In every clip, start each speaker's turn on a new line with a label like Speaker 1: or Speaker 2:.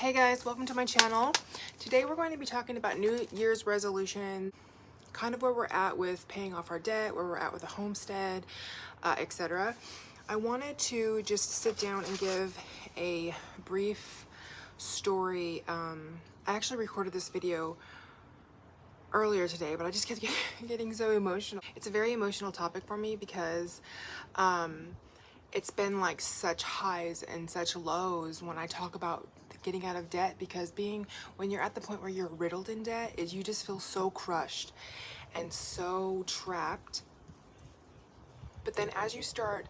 Speaker 1: Hey guys, welcome to my channel. Today we're going to be talking about New Year's resolution, kind of where we're at with paying off our debt, where we're at with the homestead, etc. I wanted to just sit down and give a brief story. I actually recorded this video earlier today, but I just kept getting so emotional. It's a very emotional topic for me because it's been like such highs and such lows when I talk about getting out of debt, because when you're at the point where you're riddled in debt, is you just feel so crushed and so trapped. But then as you start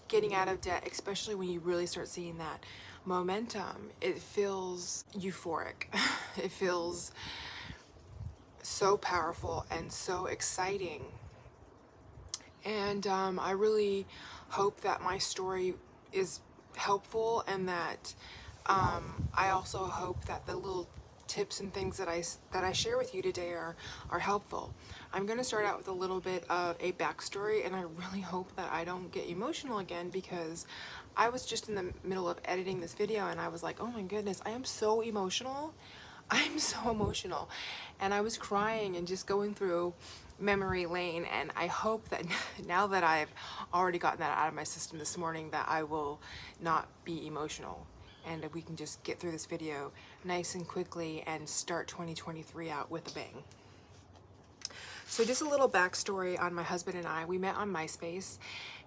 Speaker 1: getting out of debt, especially when you really start seeing that momentum, it feels euphoric. It feels so powerful and so exciting. And I really hope that my story is helpful, and that I also hope that the little tips and things that I share with you today are helpful. I'm going to start out with a little bit of a backstory, and I really hope that I don't get emotional again, because I was just in the middle of editing this video and I was like, oh my goodness, I am so emotional. I'm so emotional, and I was crying and just going through memory lane, and I hope that now that I've already gotten that out of my system this morning, that I will not be emotional, and we can just get through this video nice and quickly and start 2023 out with a bang. So just a little backstory on my husband and I. We met on MySpace,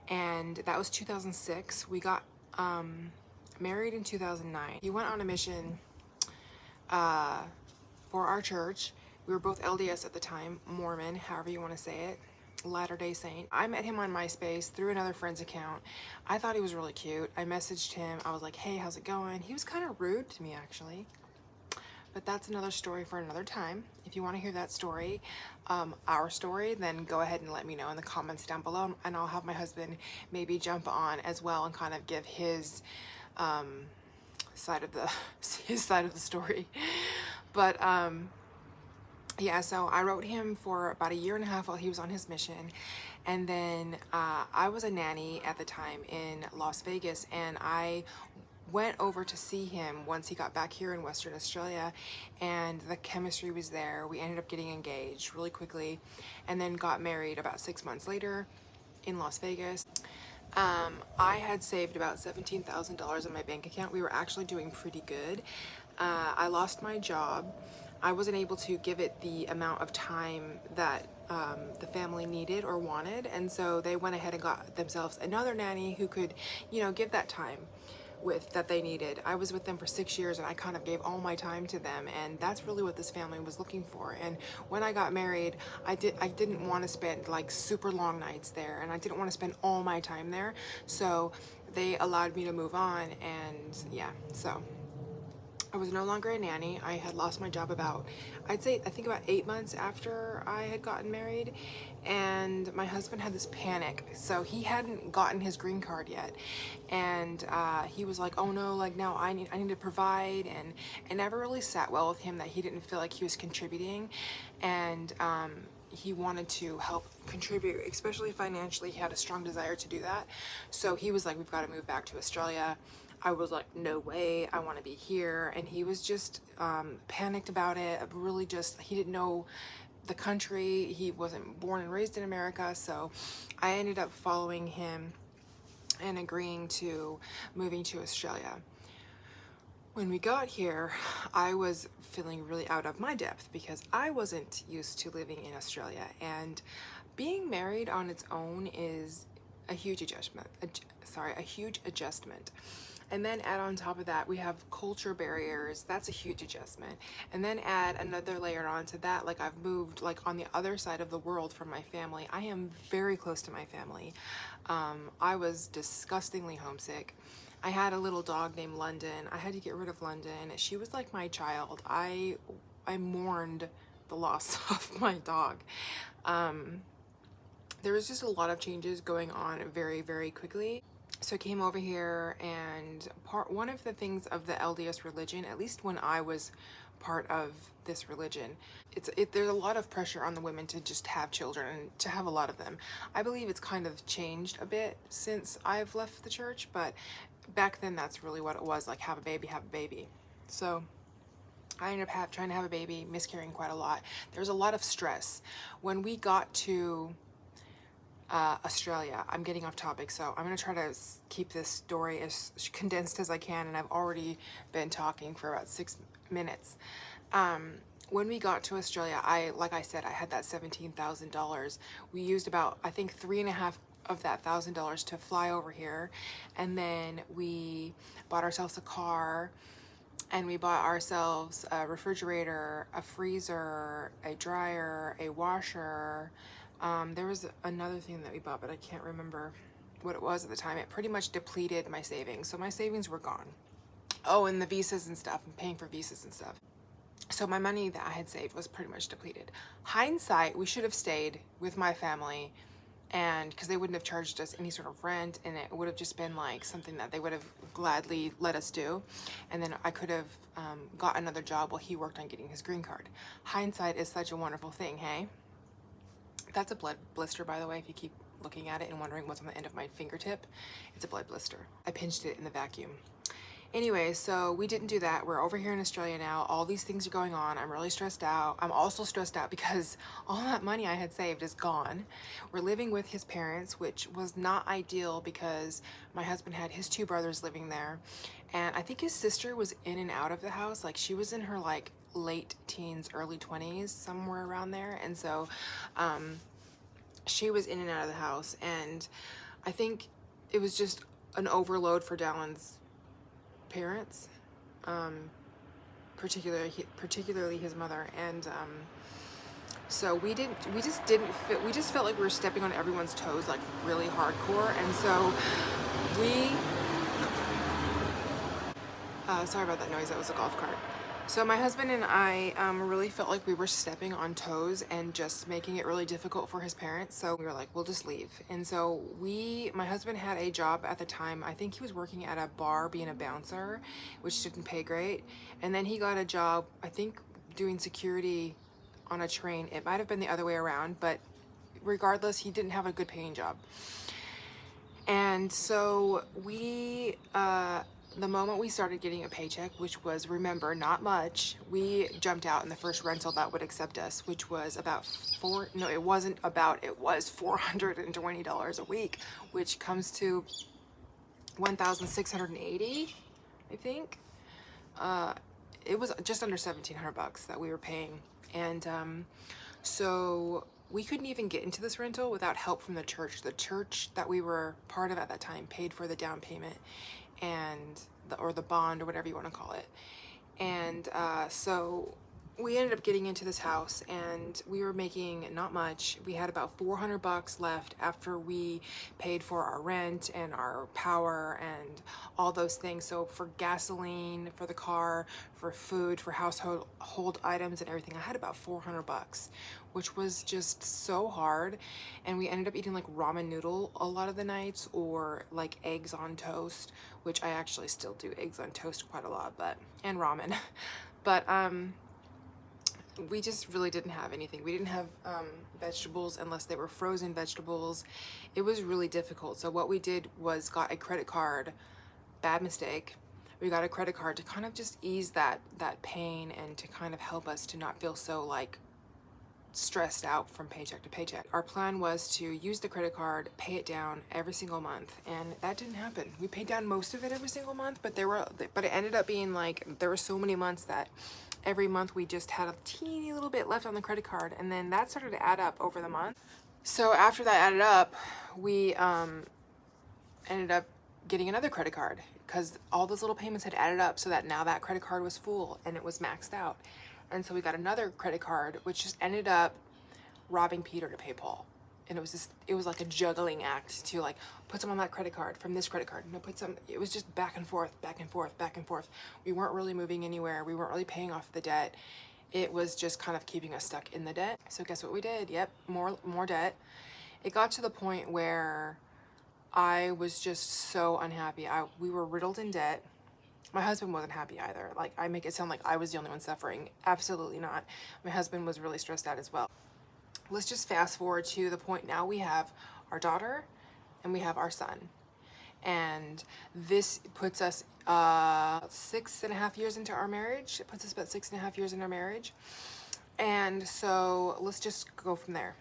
Speaker 1: and that was 2006. We got married in 2009. He went on a mission for our church. We were both LDS at the time, Mormon, however you want to say it, Latter-day Saint. I met him on MySpace through another friend's account. I thought he was really cute. I messaged him. I was like, hey, how's it going? He was kind of rude to me, actually. But that's another story for another time. If you want to hear that story, our story, then go ahead and let me know in the comments down below, and I'll have my husband maybe jump on as well and kind of give his side of the story. But yeah, so I wrote him for about a year and a half while he was on his mission, and then I was a nanny at the time in Las Vegas, and I went over to see him once he got back here in Western Australia, and the chemistry was there. We ended up getting engaged really quickly, and then got married about 6 months later in Las Vegas. I had saved about $17,000 in my bank account. We were actually doing pretty good. I lost my job. I wasn't able to give it the amount of time that the family needed or wanted, and so they went ahead and got themselves another nanny who could, give that time that they needed. I was with them for 6 years, and I kind of gave all my time to them, and that's really what this family was looking for. And when I got married, I didn't want to spend like super long nights there, and I didn't want to spend all my time there, so they allowed me to move on. And yeah, so I was no longer a nanny. I had lost my job I think about 8 months after I had gotten married, and my husband had this panic. So he hadn't gotten his green card yet, and he was like, oh no, like now I need to provide, and it never really sat well with him that he didn't feel like he was contributing, and he wanted to help contribute, especially financially. He had a strong desire to do that. So he was like, we've got to move back to Australia. I was like, no way, I want to be here. And he was just panicked about it. Really just, he didn't know the country. He wasn't born and raised in America. So I ended up following him and agreeing to moving to Australia. When we got here, I was feeling really out of my depth because I wasn't used to living in Australia, and being married on its own is a huge adjustment. A huge adjustment. And then add on top of that, we have culture barriers. That's a huge adjustment. And then add another layer onto that. Like, I've moved like on the other side of the world from my family. I am very close to my family. I was disgustingly homesick. I had a little dog named London. I had to get rid of London. She was like my child. I mourned the loss of my dog. There was just a lot of changes going on very, very quickly. So I came over here, and one of the things of the LDS religion, at least when I was part of this religion, there's a lot of pressure on the women to just have children, and to have a lot of them. I believe it's kind of changed a bit since I've left the church, but back then that's really what it was, like, have a baby, have a baby. So I ended up trying to have a baby, miscarrying quite a lot. There's a lot of stress. When we got to Australia, I'm getting off topic, so I'm gonna try to keep this story as condensed as I can, and I've already been talking for about 6 minutes. When we got to Australia, like I said, I had that $17,000. We used about, I think, three and a half of that $1,000 to fly over here, and then we bought ourselves a car, and we bought ourselves a refrigerator, a freezer, a dryer, a washer. There was another thing that we bought, but I can't remember what it was at the time. It pretty much depleted my savings, so my savings were gone. Oh, and the visas and stuff, and paying for visas and stuff. So my money that I had saved was pretty much depleted. Hindsight, we should have stayed with my family, and because they wouldn't have charged us any sort of rent, and it would have just been like something that they would have gladly let us do, and then I could have got another job while he worked on getting his green card. Hindsight is such a wonderful thing, hey? That's a blood blister, by the way, if you keep looking at it and wondering what's on the end of my fingertip. It's a blood blister. I pinched it in the vacuum. Anyway, so we didn't do that. We're over here in Australia now. All these things are going on. I'm really stressed out. I'm also stressed out because all that money I had saved is gone. We're living with his parents, which was not ideal because my husband had his two brothers living there. And I think his sister was in and out of the house. Like, she was in her like late teens, early 20s, somewhere around there. And so she was in and out of the house. And I think it was just an overload for Dallin's parents, particularly his mother, and so we just felt like we were stepping on everyone's toes, like really hardcore. And so we sorry about that noise, that was a golf cart. So my husband and I really felt like we were stepping on toes and just making it really difficult for his parents. So we were like, we'll just leave. And so my husband had a job at the time. I think he was working at a bar being a bouncer, which didn't pay great. And then he got a job, I think, doing security on a train. It might have been the other way around, but regardless, he didn't have a good paying job. And so the moment we started getting a paycheck, which was, remember, not much, we jumped out in the first rental that would accept us, which was about it was $420 a week, which comes to 1,680, I think. It was just under $1,700 that we were paying. And so we couldn't even get into this rental without help from the church. The church that we were part of at that time paid for the down payment and or the bond, or whatever you want to call it. And so we ended up getting into this house, and we were making not much. We had about $400 left after we paid for our rent and our power and all those things. So for gasoline, for the car, for food, for household items and everything, I had about $400, which was just so hard. And we ended up eating like ramen noodle a lot of the nights, or like eggs on toast, which I actually still do eggs on toast quite a lot, and ramen. But we just really didn't have anything. We didn't have vegetables unless they were frozen vegetables. It was really difficult. So what we did was got a credit card. Bad mistake. We got a credit card to kind of just ease that pain and to kind of help us to not feel so like stressed out from paycheck to paycheck. Our plan was to use the credit card, pay it down every single month, and that didn't happen. We paid down most of it every single month, but it ended up being like there were so many months that every month we just had a teeny little bit left on the credit card, and then that started to add up over the month. So after that added up, we ended up getting another credit card because all those little payments had added up, so that now that credit card was full and it was maxed out. And so we got another credit card, which just ended up robbing Peter to pay Paul. And it was like a juggling act to like put some on that credit card, from this credit card, put some. It was just back and forth, back and forth, back and forth. We weren't really moving anywhere. We weren't really paying off the debt. It was just kind of keeping us stuck in the debt. So guess what we did? Yep, more debt. It got to the point where I was just so unhappy. We were riddled in debt. My husband wasn't happy either. Like, I make it sound like I was the only one suffering. Absolutely not. My husband was really stressed out as well. Let's just fast forward to the point now we have our daughter and we have our son. And this puts us 6.5 years into our marriage. It puts us about 6.5 years in our marriage. And so let's just go from there.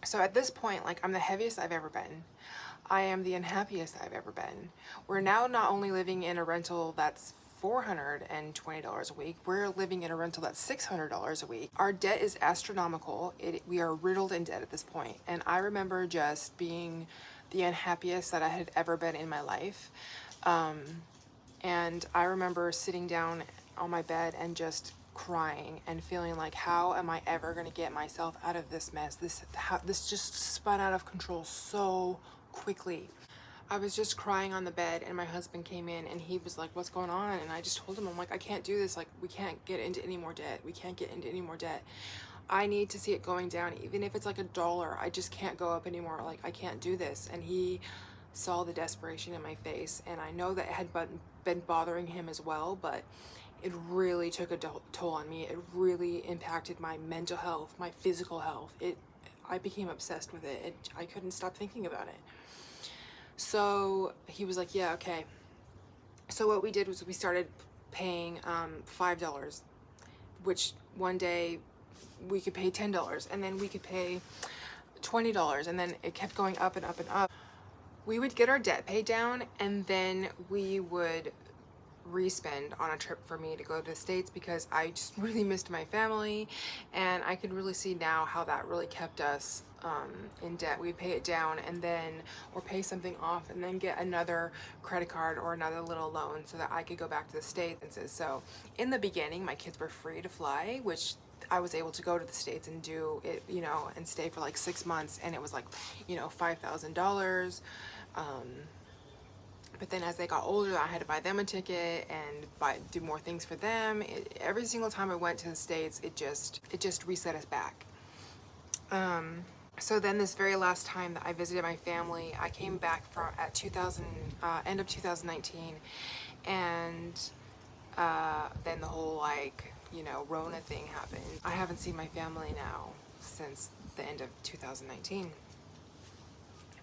Speaker 1: So at this point, like, I'm the heaviest I've ever been. I am the unhappiest I've ever been. We're now not only living in a rental that's $420 a week, we're living in a rental that's $600 a week. Our debt is astronomical. We are riddled in debt at this point. And I remember just being the unhappiest that I had ever been in my life. And I remember sitting down on my bed and just crying and feeling like, how am I ever going to get myself out of this mess? This just spun out of control so quickly. I was just crying on the bed, and my husband came in and he was like, what's going on? And I just told him, I'm like, I can't do this. Like, we can't get into any more debt. We can't get into any more debt. I need to see it going down. Even if it's like $1, I just can't go up anymore. Like, I can't do this. And he saw the desperation in my face, and I know that it had been bothering him as well, but it really took a toll on me. It really impacted my mental health, my physical health. I became obsessed with it. I couldn't stop thinking about it. So he was like, yeah, okay. So what we did was we started paying $5, which one day we could pay $10, and then we could pay $20, and then it kept going up and up and up. We would get our debt paid down, and then we would re-spend on a trip for me to go to the States, because I just really missed my family, and I could really see now how that really kept us in debt. We'd pay it down and then, or pay something off and then get another credit card or another little loan so that I could go back to the States. So in the beginning, my kids were free to fly, which I was able to go to the States and do it, you know, and stay for like 6 months, and it was like, you know, $5,000. But then as they got older, I had to buy them a ticket and do more things for them. Every single time I went to the States, it just reset us back. So then this very last time that I visited my family, I came back at end of 2019, and then the whole, like, you know, Rona thing happened. I haven't seen my family now since the end of 2019.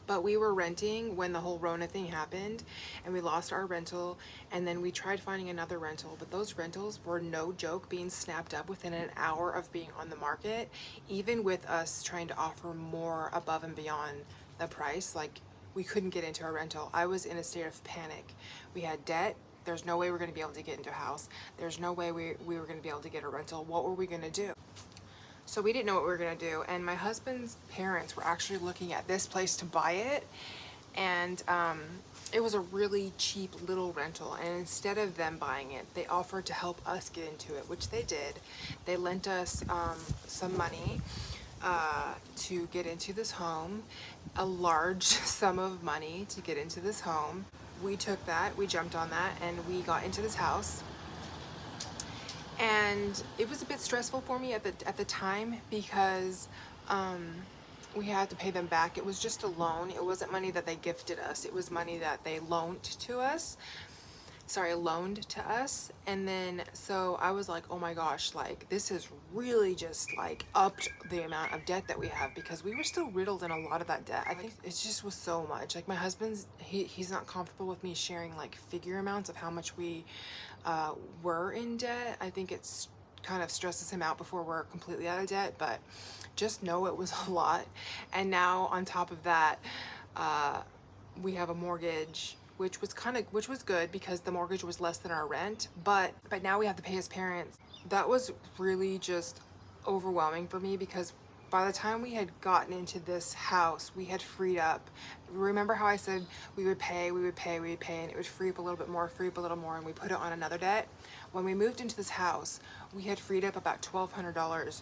Speaker 1: But we were renting when the whole Rona thing happened, and we lost our rental, and then we tried finding another rental, but those rentals were, no joke, being snapped up within an hour of being on the market, even with us trying to offer more above and beyond the price. Like, we couldn't get into a rental. I was in a state of panic. We had debt. There's no way we're going to be able to get into a house. There's no way we were going to be able to get a rental. What were we going to do? So we didn't know what we were gonna do, and my husband's parents were actually looking at this place to buy it, and it was a really cheap little rental, and instead of them buying it, they offered to help us get into it, which they did. They lent us some money to get into this home, a large sum of money to get into this home. We took that, we jumped on that, and we got into this house. And it was a bit stressful for me at the time, because we had to pay them back. It was just a loan. It wasn't money that they gifted us. It was money that they loaned to us. And then, so I was like, oh my gosh, like, this has really just like upped the amount of debt that we have, because we were still riddled in a lot of that debt. I think it just was so much. Like, my husband's, he's not comfortable with me sharing like figure amounts of how much we were in debt. I think it's kind of stresses him out before we're completely out of debt, but just know it was a lot. And now on top of that, we have a mortgage, which was good, because the mortgage was less than our rent, but now we have to pay his parents. That was really just overwhelming for me, because by the time we had gotten into this house, we had freed up. Remember how I said we would pay, and it would free up a little bit more, and we put it on another debt? When we moved into this house, we had freed up about $1,200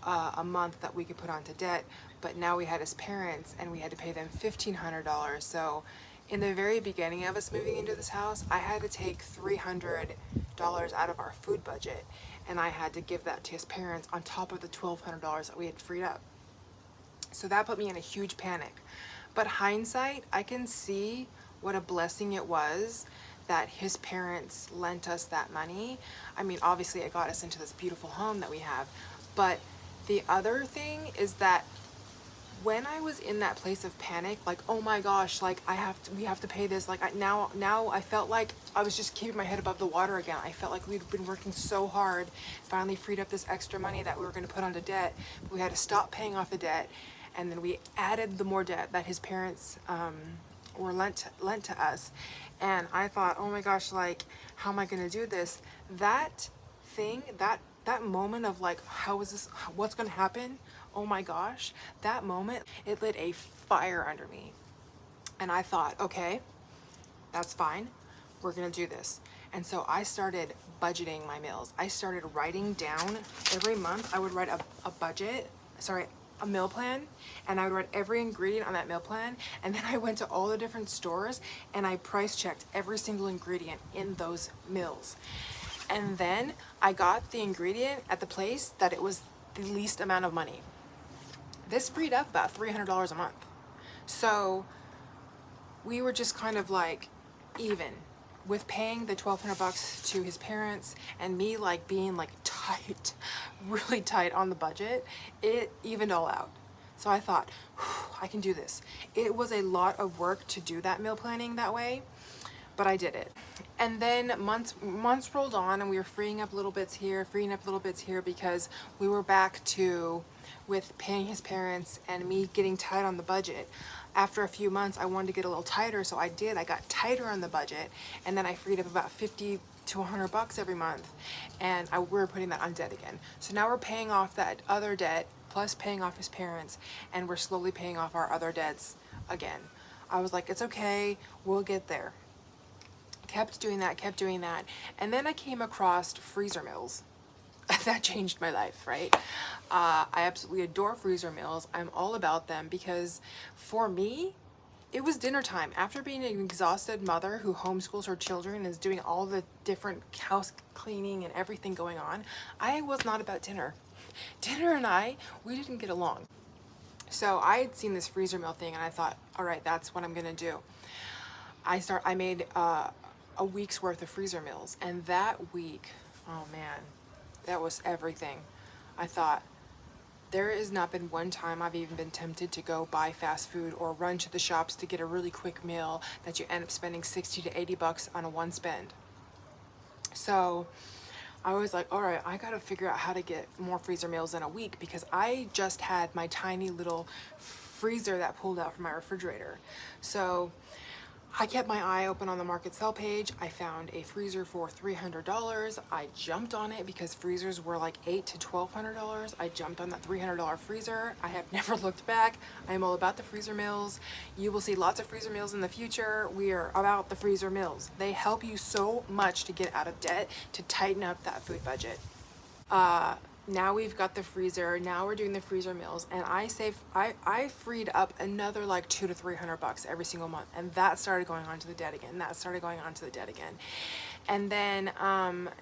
Speaker 1: a month that we could put onto debt, but now we had his parents, and we had to pay them $1,500. So in the very beginning of us moving into this house, I had to take $300 out of our food budget, and I had to give that to his parents on top of the $1,200 that we had freed up. So that put me in a huge panic. But hindsight, I can see what a blessing it was that his parents lent us that money. I mean, obviously it got us into this beautiful home that we have, but the other thing is that when I was in that place of panic, like, oh my gosh, like we have to pay this. Like now I felt like I was just keeping my head above the water again. I felt like we'd been working so hard, finally freed up this extra money that we were going to put onto debt. We had to stop paying off the debt, and then we added the more debt that his parents were lent to us. And I thought, oh my gosh, like, how am I going to do this? That thing, that moment of like, how is this? What's going to happen? Oh my gosh, that moment, it lit a fire under me. And I thought, okay, that's fine. We're gonna do this. And so I started budgeting my meals. I started writing down every month. I would write a meal plan, and I would write every ingredient on that meal plan. And then I went to all the different stores and I price checked every single ingredient in those meals. And then I got the ingredient at the place that it was the least amount of money. This freed up about $300 a month. So we were just kind of like even with paying the $1,200 to his parents, and me like being like tight, really tight on the budget. It evened all out. So I thought, I can do this. It was a lot of work to do that meal planning that way, but I did it. And then months rolled on, and we were freeing up little bits here, because we were back to with paying his parents and me getting tight on the budget. After a few months, I wanted to get a little tighter, so I did. I got tighter on the budget, and then I freed up about $50 to $100 every month, and we're putting that on debt again. So now we're paying off that other debt, plus paying off his parents, and we're slowly paying off our other debts again. I was like, it's okay, we'll get there. Kept doing that, and then I came across freezer meals. That changed my life, right? I absolutely adore freezer meals. I'm all about them because for me, it was dinner time. After being an exhausted mother who homeschools her children and is doing all the different house cleaning and everything going on, I was not about dinner. Dinner and we didn't get along. So I had seen this freezer meal thing and I thought, all right, that's what I'm gonna do. I made a week's worth of freezer meals, and that week, oh man, that was everything. I thought, there has not been one time I've even been tempted to go buy fast food or run to the shops to get a really quick meal that you end up spending 60 to 80 bucks on a one spend. So I was like, all right, I gotta figure out how to get more freezer meals in a week, because I just had my tiny little freezer that pulled out from my refrigerator. So I kept my eye open on the market sell page. I found a freezer for $300. I jumped on it because freezers were like $800 to $1,200. I jumped on that $300 freezer. I have never looked back. I am all about the freezer meals. You will see lots of freezer meals in the future. We are about the freezer meals. They help you so much to get out of debt, to tighten up that food budget. Now we've got the freezer, now we're doing the freezer meals, and I freed up another like $200 to $300 every single month, and that started going on to the debt again, and then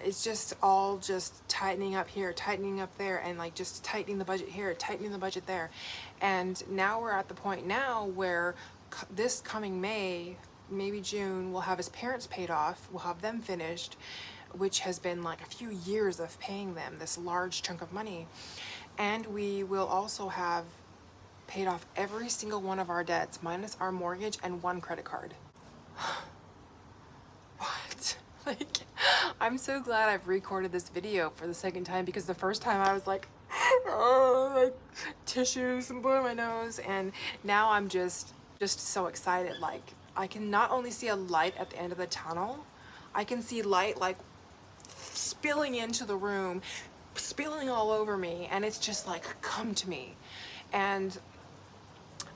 Speaker 1: it's just all just tightening up here, tightening up there, and like just tightening the budget here, tightening the budget there. And now we're at the point now where this coming May, maybe June, we'll have his parents paid off, we'll have them finished, which has been like a few years of paying them this large chunk of money. And we will also have paid off every single one of our debts, minus our mortgage and one credit card. What? Like, I'm so glad I've recorded this video for the second time, because the first time I was like, oh, like tissues and blowing my nose, and now I'm just so excited. Like, I can not only see a light at the end of the tunnel, I can see light like spilling into the room, spilling all over me, and it's just like, come to me. And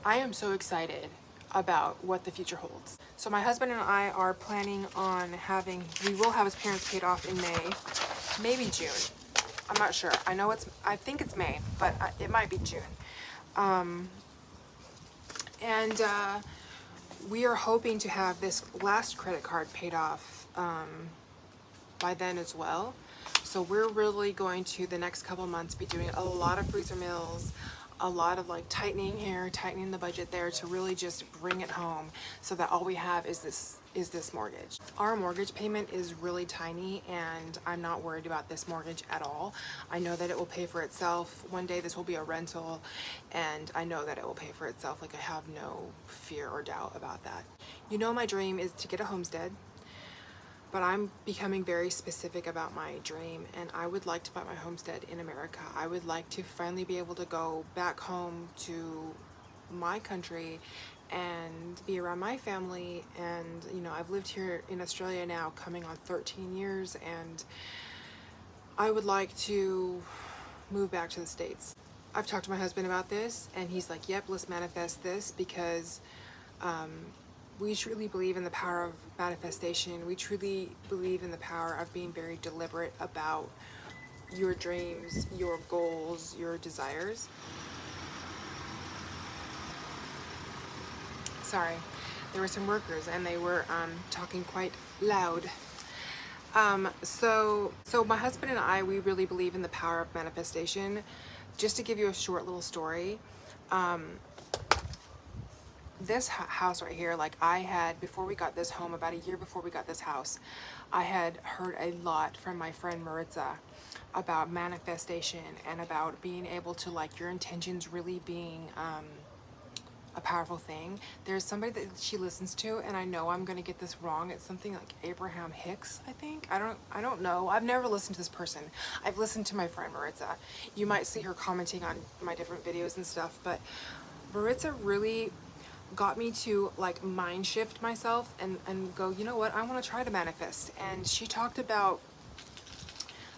Speaker 1: I am so excited about what the future holds. So my husband and I are planning on we will have his parents paid off in May, maybe June. I'm not sure. I think it's May, but it might be June. We are hoping to have this last credit card paid off by then as well. So we're really going to, the next couple months, be doing a lot of freezer meals, a lot of like tightening here, tightening the budget there, to really just bring it home, so that all we have is this is this mortgage. Our mortgage payment is really tiny, and I'm not worried about this mortgage at all. I know that it will pay for itself. One day this will be a rental, and I know that it will pay for itself. Like, I have no fear or doubt about that. You know, my dream is to get a homestead, but I'm becoming very specific about my dream, and I would like to buy my homestead in America. I would like to finally be able to go back home to my country and be around my family. And you know, I've lived here in Australia now coming on 13 years, and I would like to move back to the States. I've talked to my husband about this, and he's like, yep, let's manifest this, because we truly believe in the power of manifestation. We truly believe in the power of being very deliberate about your dreams, your goals, your desires. Sorry, there were some workers, and they were talking quite loud. So my husband and I, we really believe in the power of manifestation. Just to give you a short little story, this house right here, like, I had, before we got this home, about a year before we got this house, I had heard a lot from my friend Maritza about manifestation and about being able to, like, your intentions really being a powerful thing. There's somebody that she listens to, and I know I'm gonna get this wrong. It's something like Abraham Hicks, I think. I don't know. I've never listened to this person. I've listened to my friend Maritza. You might see her commenting on my different videos and stuff, but Maritza really got me to, like, mind shift myself and go, you know what, I want to try to manifest. And she talked about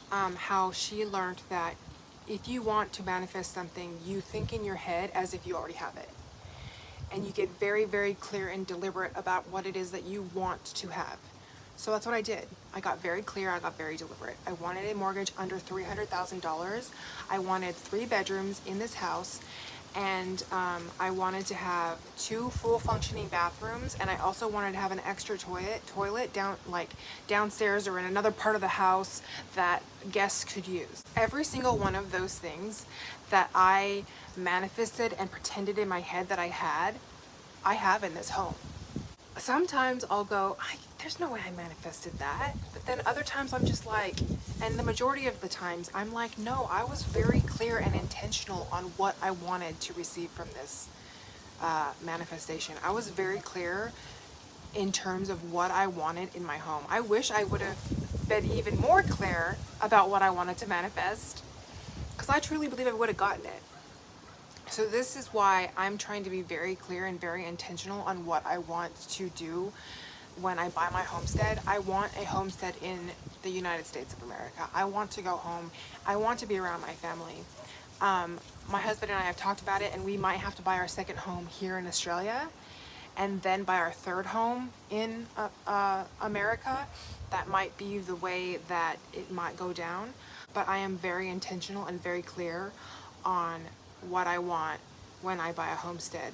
Speaker 1: how she learned that if you want to manifest something, you think in your head as if you already have it, and you get very, very clear and deliberate about what it is that you want to have. So that's what I did. I got very clear, I got very deliberate. I wanted a mortgage under $300,000. I wanted 3 bedrooms in this house, and I wanted to have 2 full functioning bathrooms, and I also wanted to have an extra toilet downstairs or in another part of the house that guests could use. Every single one of those things that I manifested and pretended in my head that I have in this home. Sometimes I'll go, there's no way I manifested that. But then other times I'm just like, and the majority of the times I'm like, no, I was very clear and intentional on what I wanted to receive from this manifestation. I was very clear in terms of what I wanted in my home. I wish I would have been even more clear about what I wanted to manifest, because I truly believe I would have gotten it. So this is why I'm trying to be very clear and very intentional on what I want to do when I buy my homestead. I want a homestead in the United States of America. I want to go home. I want to be around my family. My husband and I have talked about it, and we might have to buy our second home here in Australia and then buy our third home in America. That might be the way that it might go down. But I am very intentional and very clear on what I want when I buy a homestead.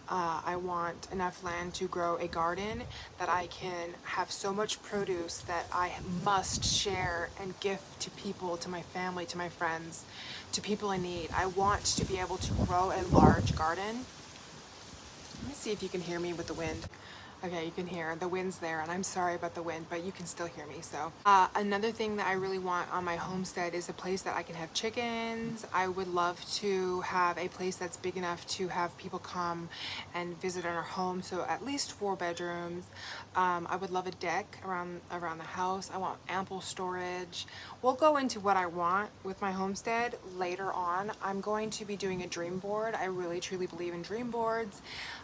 Speaker 1: I want enough land to grow a garden that I can have so much produce that I must share and gift to people, to my family, to my friends, to people in need. I want to be able to grow a large garden. Let me see if you can hear me with the wind. Okay, you can hear the wind's there, and I'm sorry about the wind, but you can still hear me. So another thing that I really want on my homestead is a place that I can have chickens. I would love to have a place that's big enough to have people come and visit in our home, so at least 4 bedrooms. I would love a deck around the house. I want ample storage. We'll go into what I want with my homestead later on. I'm going to be doing a dream board. I really truly believe in dream boards.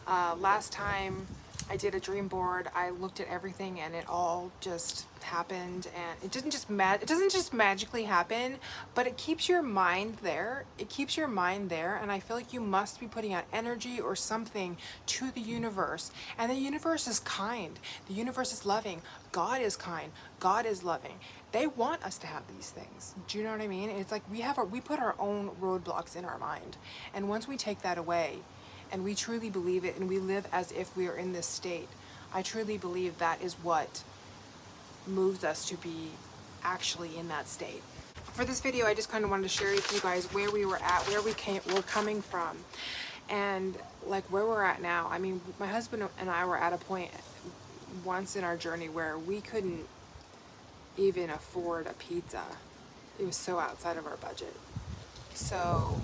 Speaker 1: Last time I did a dream board, I looked at everything, and it all just happened, and it doesn't just magically happen, but it keeps your mind there. It keeps your mind there, and I feel like you must be putting out energy or something to the universe. And the universe is kind. The universe is loving. God is kind. God is loving. They want us to have these things. Do you know what I mean? It's like we put our own roadblocks in our mind, and once we take that away, and we truly believe it, and we live as if we are in this state, I truly believe that is what moves us to be actually in that state. For this video, I just kind of wanted to share with you guys where we were at, where we're coming from, and like where we're at now. I mean, my husband and I were at a point once in our journey where we couldn't even afford a pizza. It was so outside of our budget. So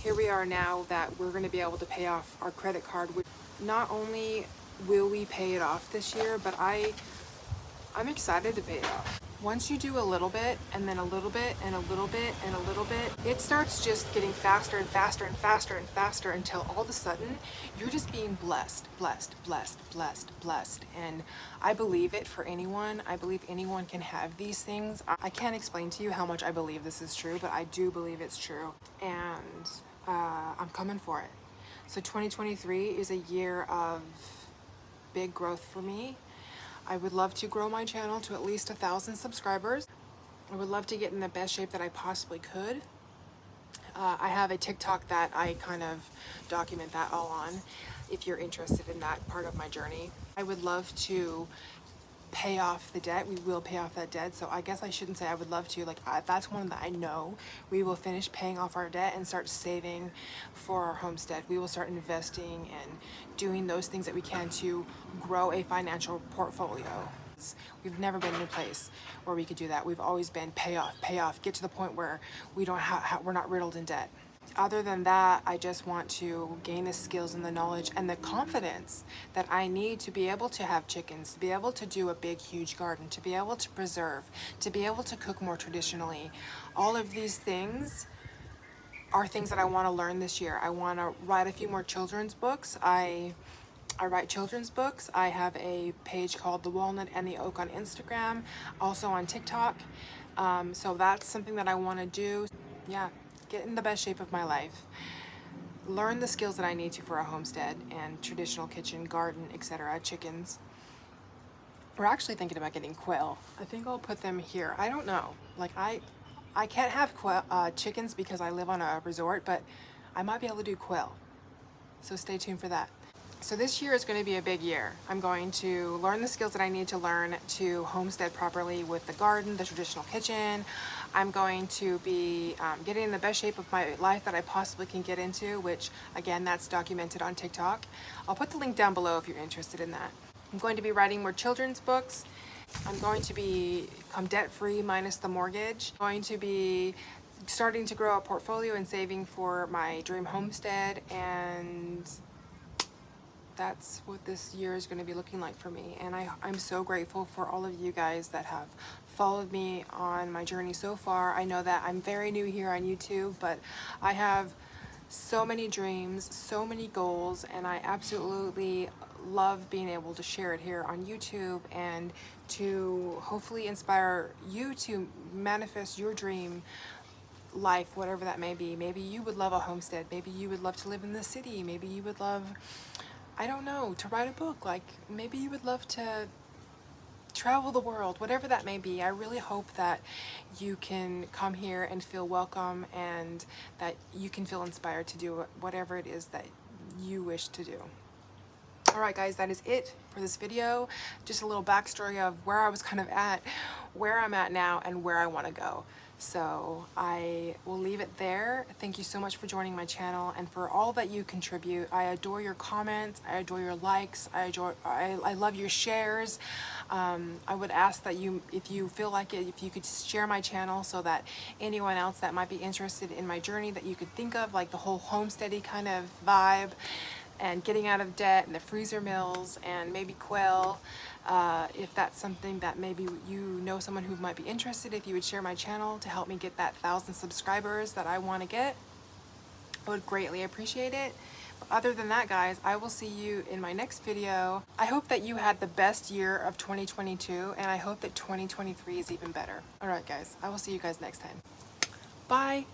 Speaker 1: here we are now that we're going to be able to pay off our credit card. Which not only will we pay it off this year, but I'm excited to pay it off. Once you do a little bit and then a little bit and a little bit and a little bit, it starts just getting faster and faster and faster and faster until all of a sudden you're just being blessed, blessed, blessed, blessed, blessed. And I believe it for anyone. I believe anyone can have these things. I can't explain to you how much I believe this is true, but I do believe it's true. And I'm coming for it. So 2023 is a year of big growth for me. I would love to grow my channel to at least 1,000 subscribers. I would love to get in the best shape that I possibly could. I have a TikTok that I kind of document that all on, if you're interested in that part of my journey. I would love to pay off the debt. We will pay off that debt. So I guess I shouldn't say I would love to. Like, that's one that I know. We will finish paying off our debt and start saving for our homestead. We will start investing and doing those things that we can to grow a financial portfolio. We've never been in a place where we could do that. We've always been pay off, get to the point where we don't we're not riddled in debt. Other than that, I just want to gain the skills and the knowledge and the confidence that I need to be able to have chickens, to be able to do a big, huge garden, to be able to preserve, to be able to cook more traditionally. All of these things are things that I want to learn this year. I want to write a few more children's books. I write children's books. I have a page called The Walnut and the Oak on Instagram, also on TikTok. So that's something that I want to do. Yeah. Get in the best shape of my life, learn the skills that I need to for a homestead and traditional kitchen, garden, etc., chickens. We're actually thinking about getting quail. I think I'll put them here. I don't know. Like, I can't have chickens because I live on a resort, but I might be able to do quail. So stay tuned for that. So this year is going to be a big year. I'm going to learn the skills that I need to learn to homestead properly with the garden, the traditional kitchen. I'm going to be getting in the best shape of my life that I possibly can get into, which again, that's documented on TikTok. I'll put the link down below if you're interested in that. I'm going to be writing more children's books. I'm going to become debt-free minus the mortgage. I'm going to be starting to grow a portfolio and saving for my dream homestead, and that's what this year is going to be looking like for me. And I'm so grateful for all of you guys that have followed me on my journey so far. I know that I'm very new here on YouTube, but I have so many dreams, so many goals, and I absolutely love being able to share it here on YouTube and to hopefully inspire you to manifest your dream life, whatever that may be. Maybe you would love a homestead. Maybe you would love to live in the city. Maybe you would love, I don't know, to write a book. Like, maybe you would love to travel the world, whatever that may be. I really hope that you can come here and feel welcome and that you can feel inspired to do whatever it is that you wish to do. Alright guys, that is it for this video. Just a little backstory of where I was kind of at, where I'm at now, and where I want to go. So I will leave it there. Thank you so much for joining my channel and for all that you contribute. I adore your comments. I adore your likes. I love your shares. I would ask that you, if you feel like it, if you could share my channel so that anyone else that might be interested in my journey that you could think of, like the whole homesteady kind of vibe and getting out of debt and the freezer mills and maybe quail. If that's something that maybe you know someone who might be interested, if you would share my channel to help me get that 1,000 subscribers that I want to get, I would greatly appreciate it. But other than that, guys, I will see you in my next video. I hope that you had the best year of 2022, and I hope that 2023 is even better. Alright guys, I will see you guys next time. Bye!